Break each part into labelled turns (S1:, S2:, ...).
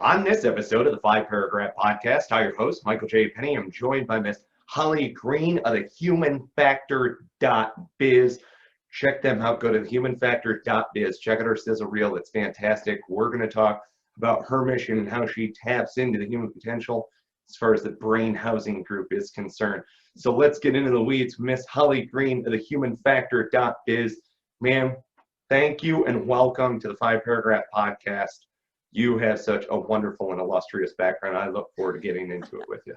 S1: On this episode of the 5 Paragraph Podcast, I'm your host, Michael J. Penney. I'm joined by Miss Holly Green of the humanfactor.biz. Check them out. Go to the humanfactor.biz. Check out her sizzle reel. It's fantastic. We're going to talk about her mission and how she taps into the human potential as far as the brain housing group is concerned. So let's get into the weeds. Miss Holly Green of the humanfactor.biz. Ma'am, thank you and welcome to the 5 Paragraph Podcast. You have such a wonderful and illustrious background. I look forward to getting into it with you.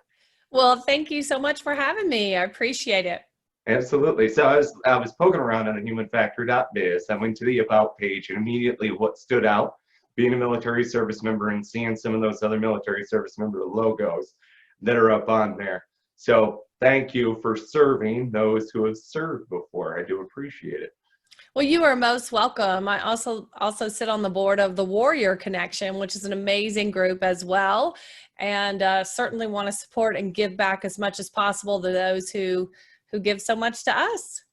S2: Well, thank you so much for having me. I appreciate it.
S1: Absolutely. So I was poking around on the humanfactor.biz. I went to the About page, and immediately what stood out, being a military service member and seeing some of those other military service member logos that are up on there. So thank you for serving those who have served before. I do appreciate it.
S2: Well, you are most welcome. I also sit on the board of the Warrior Connection, which is an amazing group as well, and certainly want to support and give back as much as possible to those who give so much to us.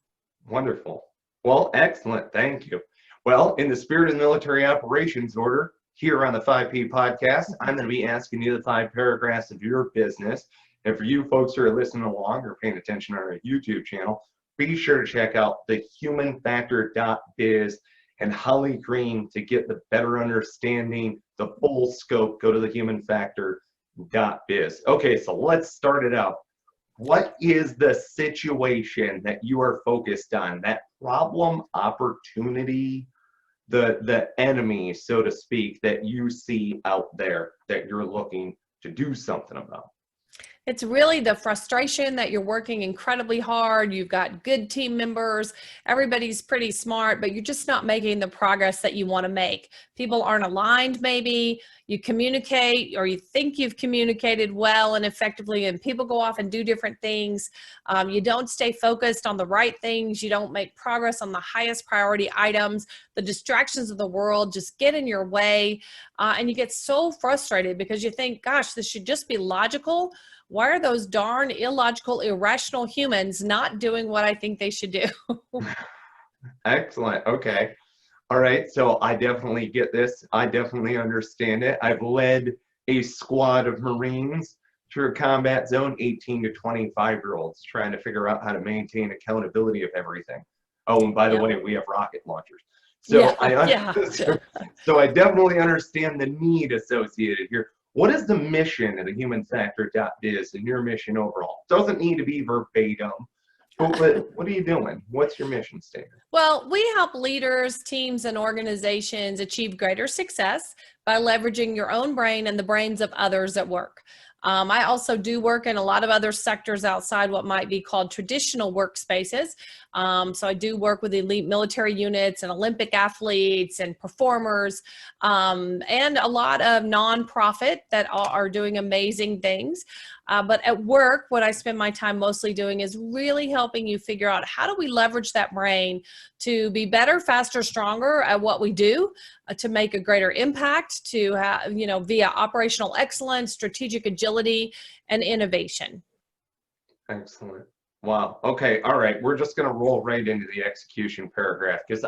S1: Wonderful. Well, excellent. Thank you. Well, in the spirit of the military operations order, here on the 5P podcast, I'm going to be asking you the 5 paragraphs of your business. And for you folks who are listening along or paying attention on our YouTube channel, be sure to check out the humanfactor.biz and Holly Green to get the better understanding, the full scope. Go to the humanfactor.biz. Okay, so let's start it out. What is the situation that you are focused on? That problem, opportunity, the enemy, so to speak, that you see out there that you're looking to do something about?
S2: It's really the frustration that you're working incredibly hard. You've got good team members. Everybody's pretty smart, but you're just not making the progress that you want to make. People aren't aligned, maybe. You communicate or you think you've communicated well and effectively, and people go off and do different things. You don't stay focused on the right things. You don't make progress on the highest priority items. The distractions of the world just get in your way, and you get so frustrated because you think, gosh, this should just be logical. Why are those darn illogical, irrational humans not doing what I think they should do?
S1: Excellent. Okay. All right. So I definitely get this. I definitely understand it. I've led a squad of Marines through a combat zone, 18 to 25-year-olds, trying to figure out how to maintain accountability of everything. Oh, and by the way, we have rocket launchers. So, so I definitely understand the need associated here. What is the mission of the humanfactor.biz and your mission overall? Doesn't need to be verbatim, but what are you doing? What's your mission statement?
S2: Well, we help leaders, teams, and organizations achieve greater success by leveraging your own brain and the brains of others at work. I also do work in a lot of other sectors outside what might be called traditional workspaces. So I do work with elite military units and Olympic athletes and performers, and a lot of nonprofit that are doing amazing things. But at work, what I spend my time mostly doing is really helping you figure out how do we leverage that brain to be better, faster, stronger at what we do, to make a greater impact, to have, via operational excellence, strategic agility, and innovation.
S1: Excellent. Wow. Okay. All right. We're just going to roll right into the execution paragraph because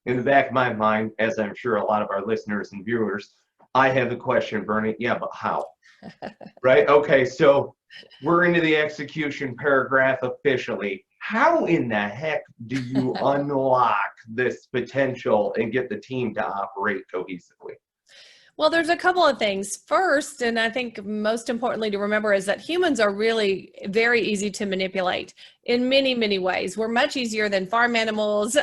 S1: in the back of my mind, as I'm sure a lot of our listeners and viewers, I have the question burning. Yeah, but how? Right? Okay. So we're into the execution paragraph officially. How in the heck do you unlock this potential and get the team to operate cohesively?
S2: Well, there's a couple of things. First, and I think most importantly to remember, is that humans are really very easy to manipulate in many, many ways. We're much easier than farm animals,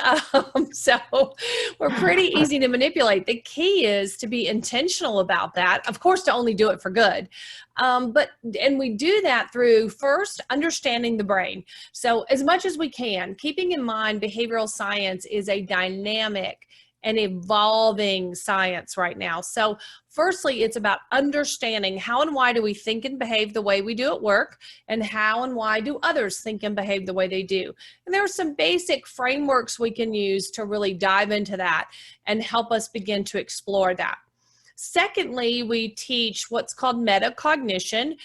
S2: so we're pretty easy to manipulate. The key is to be intentional about that, of course, to only do it for good. And we do that through first understanding the brain. So as much as we can, keeping in mind behavioral science is a dynamic and evolving science right now. So firstly, it's about understanding how and why do we think and behave the way we do at work, and how and why do others think and behave the way they do. And there are some basic frameworks we can use to really dive into that and help us begin to explore that. Secondly, we teach what's called metacognition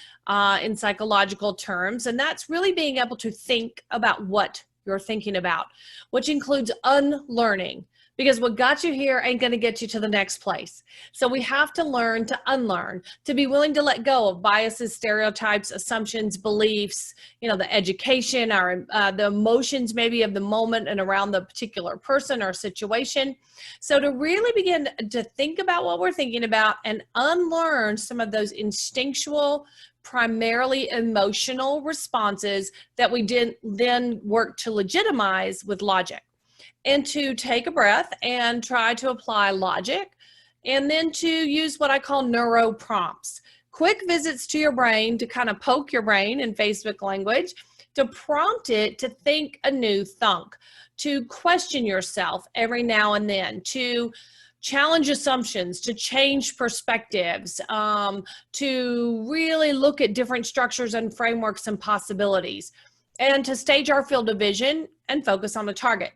S2: in psychological terms, and that's really being able to think about what you're thinking about, which includes unlearning. because what got you here ain't going to get you to the next place. So we have to learn to unlearn, to be willing to let go of biases, stereotypes, assumptions, beliefs, the education, the emotions maybe of the moment and around the particular person or situation. So to really begin to think about what we're thinking about and unlearn some of those instinctual, primarily emotional responses that we didn't then work to legitimize with logic, and to take a breath and try to apply logic, and then to use what I call neuro prompts, quick visits to your brain to kind of poke your brain in Facebook language, to prompt it to think a new thunk, to question yourself every now and then, to challenge assumptions, to change perspectives, to really look at different structures and frameworks and possibilities, and to stage our field of vision and focus on the target.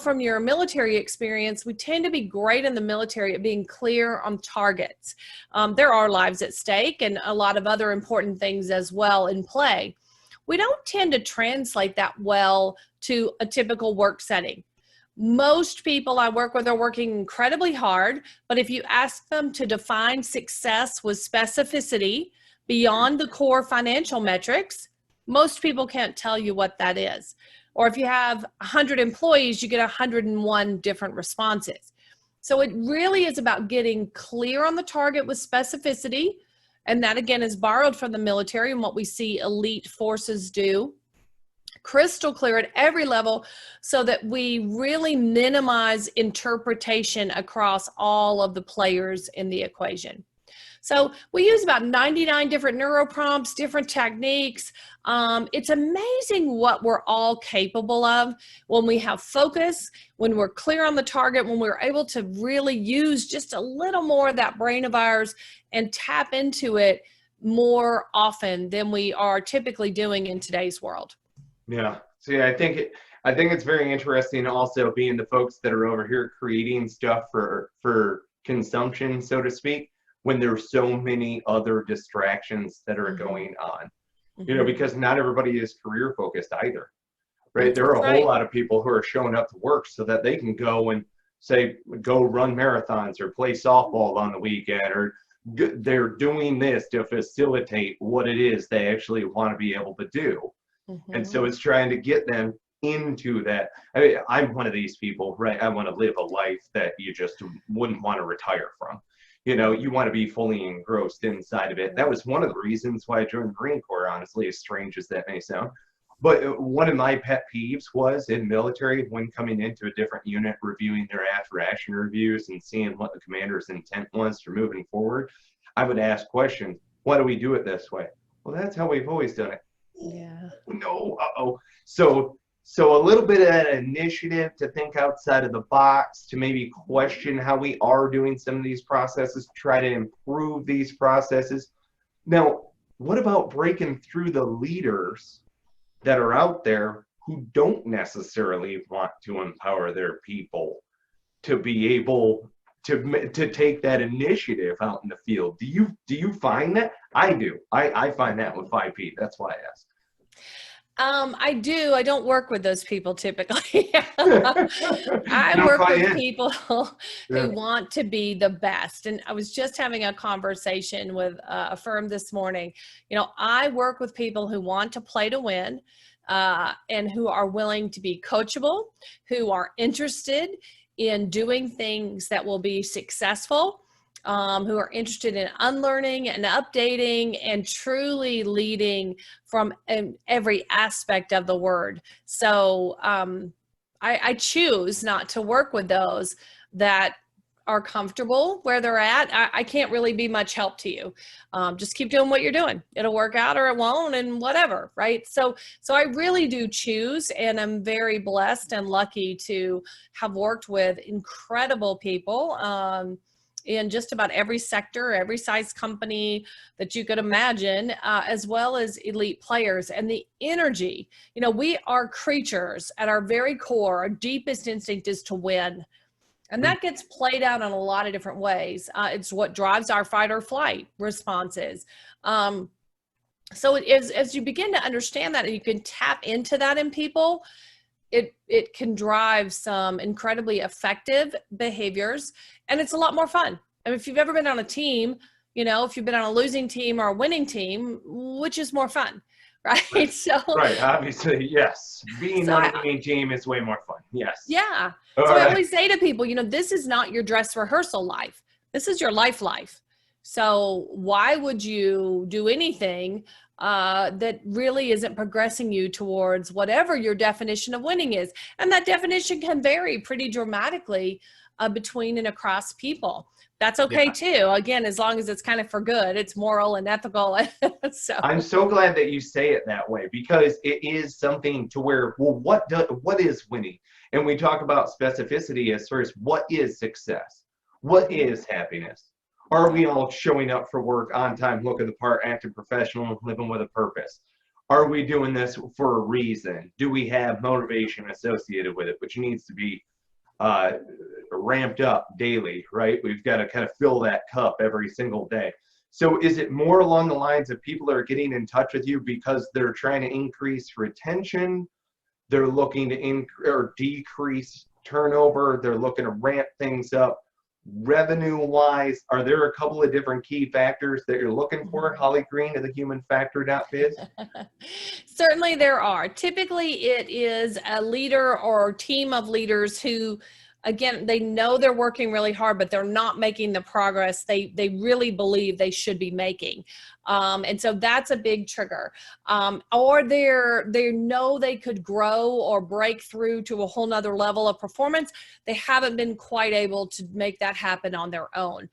S2: From your military experience, we tend to be great in the military at being clear on targets. There are lives at stake and a lot of other important things as well in play. We don't tend to translate that well to a typical work setting. Most people I work with are working incredibly hard, but if you ask them to define success with specificity beyond the core financial metrics, most people can't tell you what that is. Or if you have 100 employees, you get 101 different responses. So it really is about getting clear on the target with specificity. And that, again, is borrowed from the military and what we see elite forces do. Crystal clear at every level so that we really minimize interpretation across all of the players in the equation. So we use about 99 different neuro prompts, different techniques. It's amazing what we're all capable of when we have focus, when we're clear on the target, when we're able to really use just a little more of that brain of ours and tap into it more often than we are typically doing in today's world.
S1: Yeah. So yeah, I think it's very interesting also being the folks that are over here creating stuff for consumption, so to speak, when there's so many other distractions that are going on. Because not everybody is career focused either, right? There are a whole lot of people who are showing up to work so that they can go and go run marathons or play softball on the weekend, or they're doing this to facilitate what it is they actually want to be able to do. And so it's trying to get them into that. I'm one of these people, right? I want to live a life that you just wouldn't want to retire from. You want to be fully engrossed inside of it. That was one of the reasons why I joined the Marine Corps, honestly, as strange as that may sound. But one of my pet peeves was in military, when coming into a different unit, reviewing their after action reviews and seeing what the commander's intent was for moving forward, I would ask questions. Why do we do it this way? Well, that's how we've always done it.
S2: Yeah.
S1: No, So a little bit of that initiative to think outside of the box, to maybe question how we are doing some of these processes, try to improve these processes. Now, what about breaking through the leaders that are out there who don't necessarily want to empower their people to be able to take that initiative out in the field? Do you find that? I do. I find that with 5P. That's why I asked.
S2: I do. I don't work with those people typically. I work with people who want to be the best. And I was just having a conversation with a firm this morning. I work with people who want to play to win, and who are willing to be coachable, who are interested in doing things that will be successful, who are interested in unlearning and updating and truly leading from every aspect of the word. So I choose not to work with those that are comfortable where they're at. I can't really be much help to you. Just keep doing what you're doing. It'll work out or it won't, and whatever, right? So I really do choose, and I'm very blessed and lucky to have worked with incredible people in just about every sector, every size company that you could imagine, as well as elite players. And the energy, we are creatures at our very core. Our deepest instinct is to win. And that gets played out in a lot of different ways. It's what drives our fight or flight responses. So as you begin to understand that, and you can tap into that in people, it can drive some incredibly effective behaviors, and it's a lot more fun. I mean, if you've ever been on a team, if you've been on a losing team or a winning team, which is more fun, right? So,
S1: right, obviously, yes. Being
S2: so
S1: on a
S2: I,
S1: winning team is way more fun. Yes.
S2: yeah.
S1: All
S2: So I
S1: right.
S2: always say to people, this is not your dress rehearsal life. This is your life. So why would you do anything that really isn't progressing you towards whatever your definition of winning is? And that definition can vary pretty dramatically between and across people. That's okay
S1: Yeah.
S2: too. Again, as long as it's kind of for good, it's moral and ethical. So
S1: I'm so glad that you say it that way, because it is something to where, well, what is winning? And we talk about specificity as far as what is success? What is happiness? Are we all showing up for work on time, looking the part, acting professional, living with a purpose? Are we doing this for a reason? Do we have motivation associated with it, which needs to be ramped up daily, right? We've got to kind of fill that cup every single day. So is it more along the lines of people are getting in touch with you because they're trying to increase retention, they're looking to decrease turnover, they're looking to ramp things up revenue-wise? Are there a couple of different key factors that you're looking for, Holly Green of the humanfactor.biz?
S2: Certainly there are. Typically it is a leader or team of leaders who, again, they know they're working really hard, but they're not making the progress they really believe they should be making. And so that's a big trigger. Or they know they could grow or break through to a whole nother level of performance. They haven't been quite able to make that happen on their own.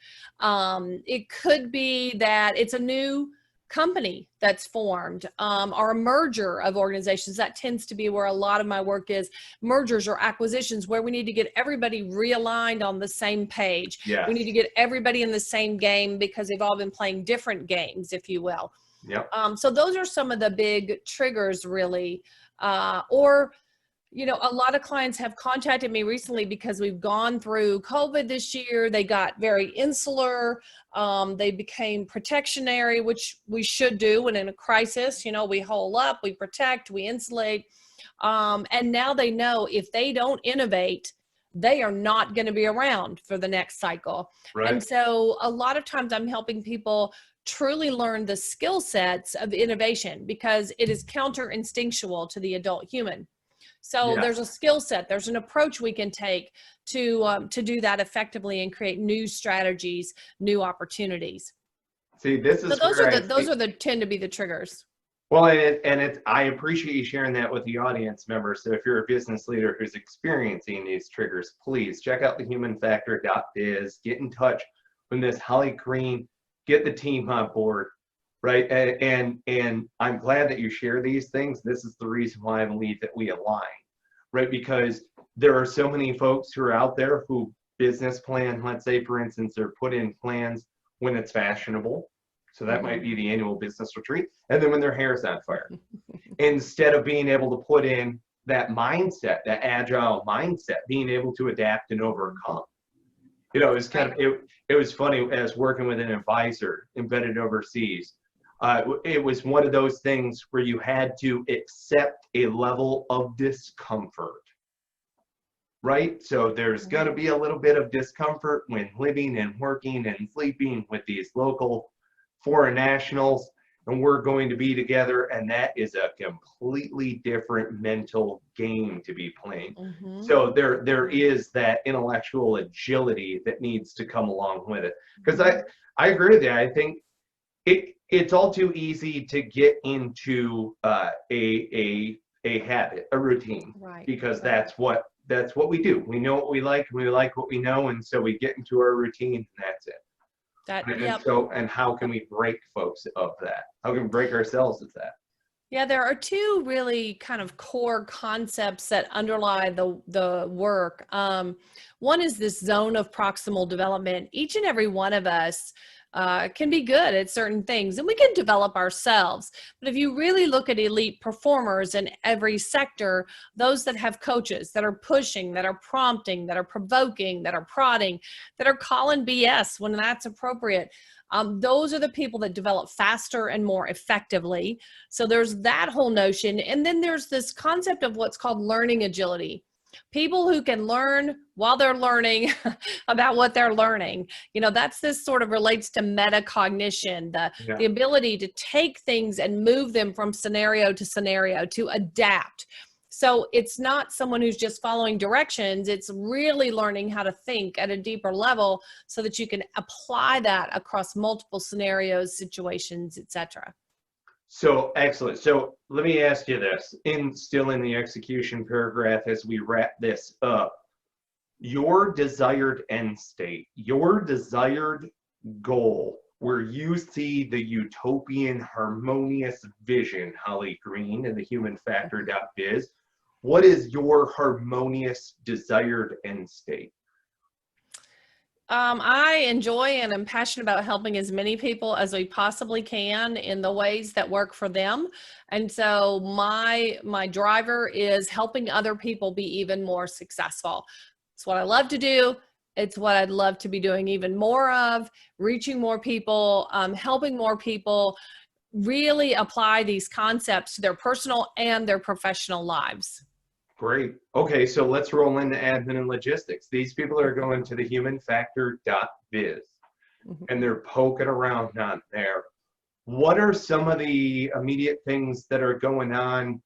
S2: It could be that it's a new company that's formed, or a merger of organizations. That tends to be where a lot of my work is, mergers or acquisitions, where we need to get everybody realigned on the same page.
S1: Yes.
S2: We need to get everybody in the same game because they've all been playing different games, if you will.
S1: Yep.
S2: So those are some of the big triggers, really. Or a lot of clients have contacted me recently because we've gone through COVID this year. They got very insular. They became protectionary, which we should do when in a crisis. We hole up, we protect, we insulate. And now they know if they don't innovate, they are not going to be around for the next cycle.
S1: Right.
S2: And so a lot of times I'm helping people truly learn the skill sets of innovation, because it is counter instinctual to the adult human. So
S1: Yeah.
S2: there's a skill set, there's an approach we can take to do that effectively and create new strategies, new opportunities.
S1: See, this is
S2: So those
S1: where
S2: are the tend to be the triggers.
S1: well, I appreciate you sharing that with the audience members. So if you're a business leader who's experiencing these triggers, please check out the humanfactor.biz, get in touch with Miss Holly Green, get the team on board, right? And I'm glad that you share these things. This is the reason why I believe that we align, right? Because there are so many folks who are out there who business plan, let's say, for instance, they're put in plans when it's fashionable. So that might be the annual business retreat. And then when their hair's on fire, instead of being able to put in that mindset, that agile mindset, being able to adapt and overcome. It was kind of, it was funny as working with an advisor embedded overseas. It was one of those things where you had to accept a level of discomfort, right? So there's going to be a little bit of discomfort when living and working and sleeping with these local foreign nationals, and we're going to be together, and that is a completely different mental game to be playing. So there is that intellectual agility that needs to come along with it. Because I agree with you. I think it's all too easy to get into a habit, a routine,
S2: Right.
S1: because that's what we do. We know what we like, and we like what we know, and so we get into our routine, and that's it. And how can we break folks of that? How can we break ourselves of that?
S2: Yeah, there are two really kind of core concepts that underlie the work. One is this zone of proximal development. Each and every one of us can be good at certain things, and we can develop ourselves. But if you really look at elite performers in every sector, those that have coaches that are pushing, that are prompting, that are provoking, that are prodding, that are calling BS when that's appropriate, those are the people that develop faster and more effectively. So there's that whole notion. And then there's this concept of what's called learning agility. People who can learn while they're learning about what they're learning. That's this sort of relates to metacognition, the ability to take things and move them from scenario to scenario, to adapt. So it's not someone who's just following directions. It's really learning how to think at a deeper level so that you can apply that across multiple scenarios, situations, etc.
S1: So excellent. So let me ask you this, still in the execution paragraph as we wrap this up, your desired end state, your desired goal, where you see the utopian harmonious vision, Holly Green in the humanfactor.biz, what is your harmonious desired end state?
S2: I enjoy and am passionate about helping as many people as we possibly can in the ways that work for them. And so my driver is helping other people be even more successful. It's what I love to do. It's what I'd love to be doing even more of, reaching more people, helping more people really apply these concepts to their personal and their professional lives.
S1: Great. Okay, so let's roll into admin and logistics. These people are going to the humanfactor.biz and they're poking around on there. What are some of the immediate things that are going on?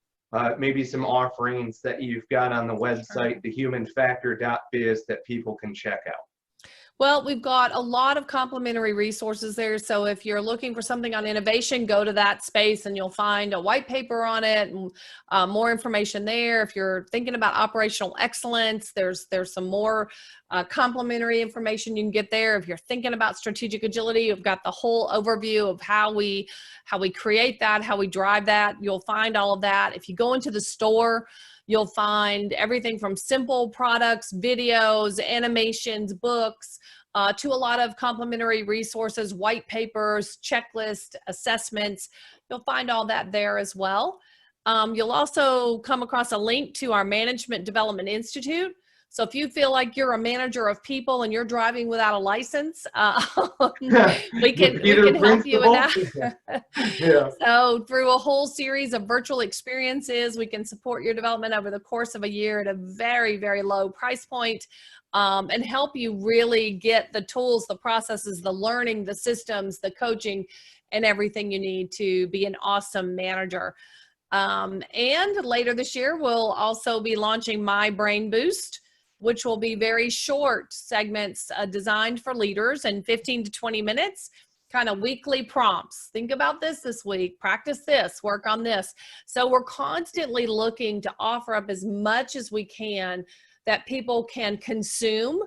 S1: Maybe some offerings that you've got on the website, the humanfactor.biz, that people can check out.
S2: Well, we've got a lot of complementary resources there. So if you're looking for something on innovation, go to that space and you'll find a white paper on it and more information there. If you're thinking about operational excellence, there's some more complementary information you can get there. If you're thinking about strategic agility, you've got the whole overview of how we create that, how we drive that. You'll find all of that. If you go into the store, you'll find everything from simple products, videos, animations, books, to a lot of complementary resources, white papers, checklists, assessments. You'll find all that there as well. You'll also come across a link to our Management Development Institute. So if you feel like you're a manager of people and you're driving without a license, we can help you with that.
S1: Yeah.
S2: So through a whole series of virtual experiences, we can support your development over the course of a year at a very, very low price point, and help you really get the tools, the processes, the learning, the systems, the coaching, and everything you need to be an awesome manager. And later this year, we'll also be launching My Brain Boost, which will be very short segments designed for leaders in 15 to 20 minutes, kind of weekly prompts. Think about this week, practice this, work on this. So we're constantly looking to offer up as much as we can that people can consume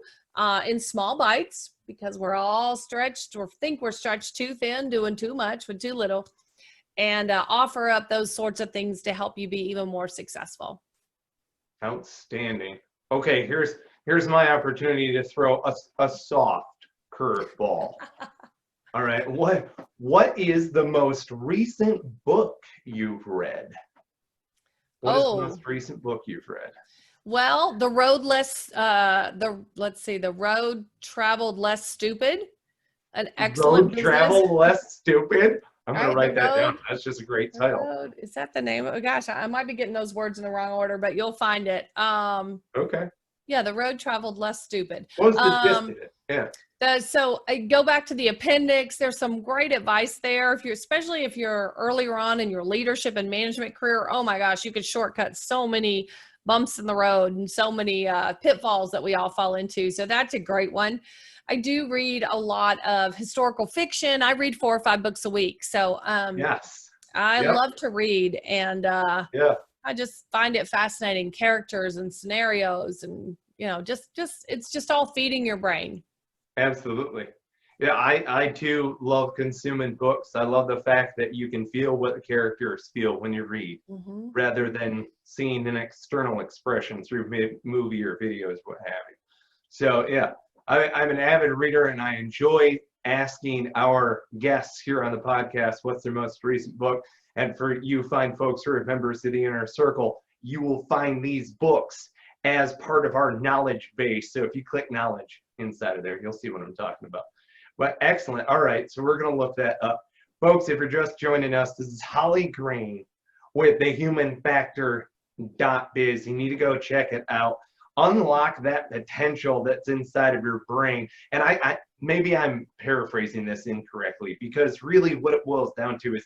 S2: in small bites, because we're all stretched or think we're stretched too thin, doing too much with too little, and offer up those sorts of things to help you be even more successful.
S1: Outstanding. Okay, here's my opportunity to throw a soft curveball. All right, what is the most recent book you've read? What is the most recent book you've read?
S2: Well, The Road Traveled Less Stupid. An excellent
S1: Road Travel Less Stupid? I'm going to write that down. That's just a great title.
S2: Is that the name? Oh, gosh, I might be getting those words in the wrong order, but you'll find it.
S1: Okay.
S2: Yeah, The Road Traveled Less Stupid.
S1: What was the gist of it? Yeah.
S2: So I go back to the appendix. There's some great advice there. Especially if you're earlier on in your leadership and management career, oh my gosh, you could shortcut so many bumps in the road and so many pitfalls that we all fall into. So that's a great one. I do read a lot of historical fiction. I read 4 or 5 books a week. So
S1: yes.
S2: I love to read, and I just find it fascinating, characters and scenarios, and it's just all feeding your brain.
S1: Absolutely. Yeah, I too love consuming books. I love the fact that you can feel what the characters feel when you read, rather than seeing an external expression through movie or videos, what have you. So yeah, I'm an avid reader, and I enjoy asking our guests here on the podcast what's their most recent book. And for you fine folks who are members of the Inner Circle, you will find these books as part of our knowledge base. So if you click knowledge inside of there, you'll see what I'm talking about. But excellent. All right, so we're going to look that up. Folks, if you're just joining us, this is Holly Green with thehumanfactor.biz. You need to go check it out. Unlock that potential that's inside of your brain. And I maybe I'm paraphrasing this incorrectly, because really what it boils down to is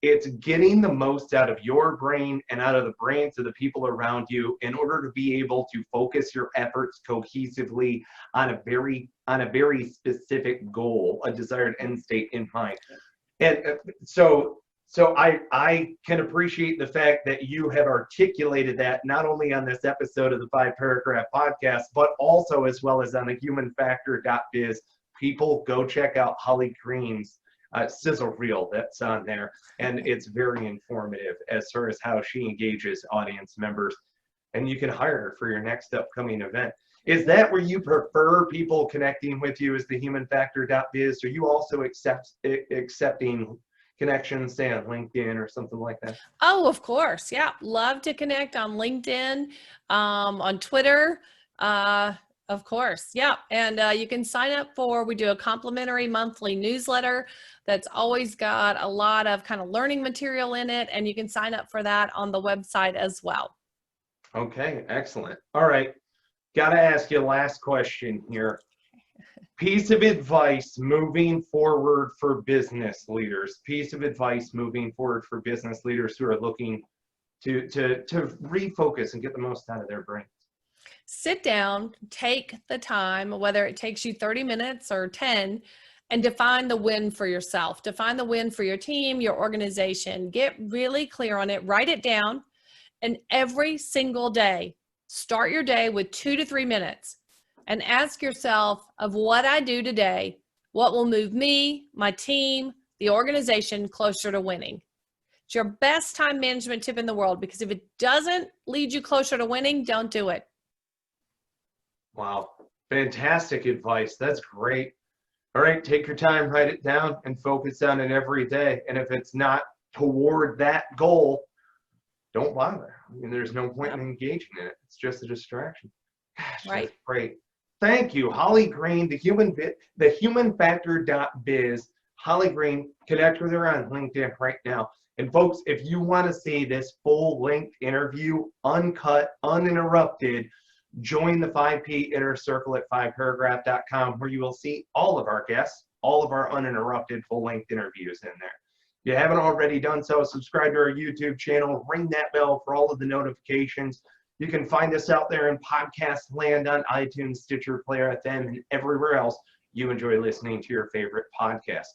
S1: it's getting the most out of your brain and out of the brains of the people around you in order to be able to focus your efforts cohesively on a very specific goal, a desired end state in mind. And so I can appreciate the fact that you have articulated that not only on this episode of the 5 Paragraph Podcast, but also as well as on the humanfactor.biz. People, go check out Holly Green's sizzle reel that's on there, and it's very informative as far as how she engages audience members, and you can hire her for your next upcoming event. Is that where you prefer people connecting with you, is the humanfactor.biz? Are you also accepting connections, say on LinkedIn or something like that?
S2: Oh, of course. Yeah. Love to connect on LinkedIn, on Twitter. Of course. Yeah. And you can sign up we do a complimentary monthly newsletter that's always got a lot of kind of learning material in it. And you can sign up for that on the website as well.
S1: Okay. Excellent. All right. Got to ask you a last question here. Piece of advice moving forward for business leaders. Piece of advice moving forward for business leaders who are looking to refocus and get the most out of their brains.
S2: Sit down, take the time, whether it takes you 30 minutes or 10, and define the win for yourself. Define the win for your team, your organization. Get really clear on it. Write it down. And every single day, start your day with 2 to 3 minutes and ask yourself, of what I do today, what will move me, my team, the organization closer to winning? It's your best time management tip in the world, because if it doesn't lead you closer to winning, don't do it.
S1: Wow, fantastic advice. That's great. All right, take your time, write it down, and focus on it every day. And if it's not toward that goal, don't bother. I mean, there's no point in engaging in it. It's just a distraction. Gosh,
S2: right.
S1: That's great. Thank you, Holly Green, the humanfactor.biz. Holly Green, connect with her on LinkedIn right now. And folks, if you want to see this full-length interview, uncut, uninterrupted, join the 5P Inner Circle at 5paragraph.com, where you will see all of our guests, all of our uninterrupted full-length interviews in there. If you haven't already done so, subscribe to our YouTube channel, ring that bell for all of the notifications. You can find us out there in podcast land on iTunes, Stitcher, Player FM, and everywhere else you enjoy listening to your favorite podcast.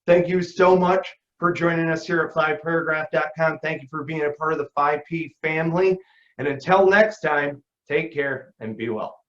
S1: Thank you so much for joining us here at 5paragraph.com. Thank you for being a part of the 5P family. And until next time, take care and be well.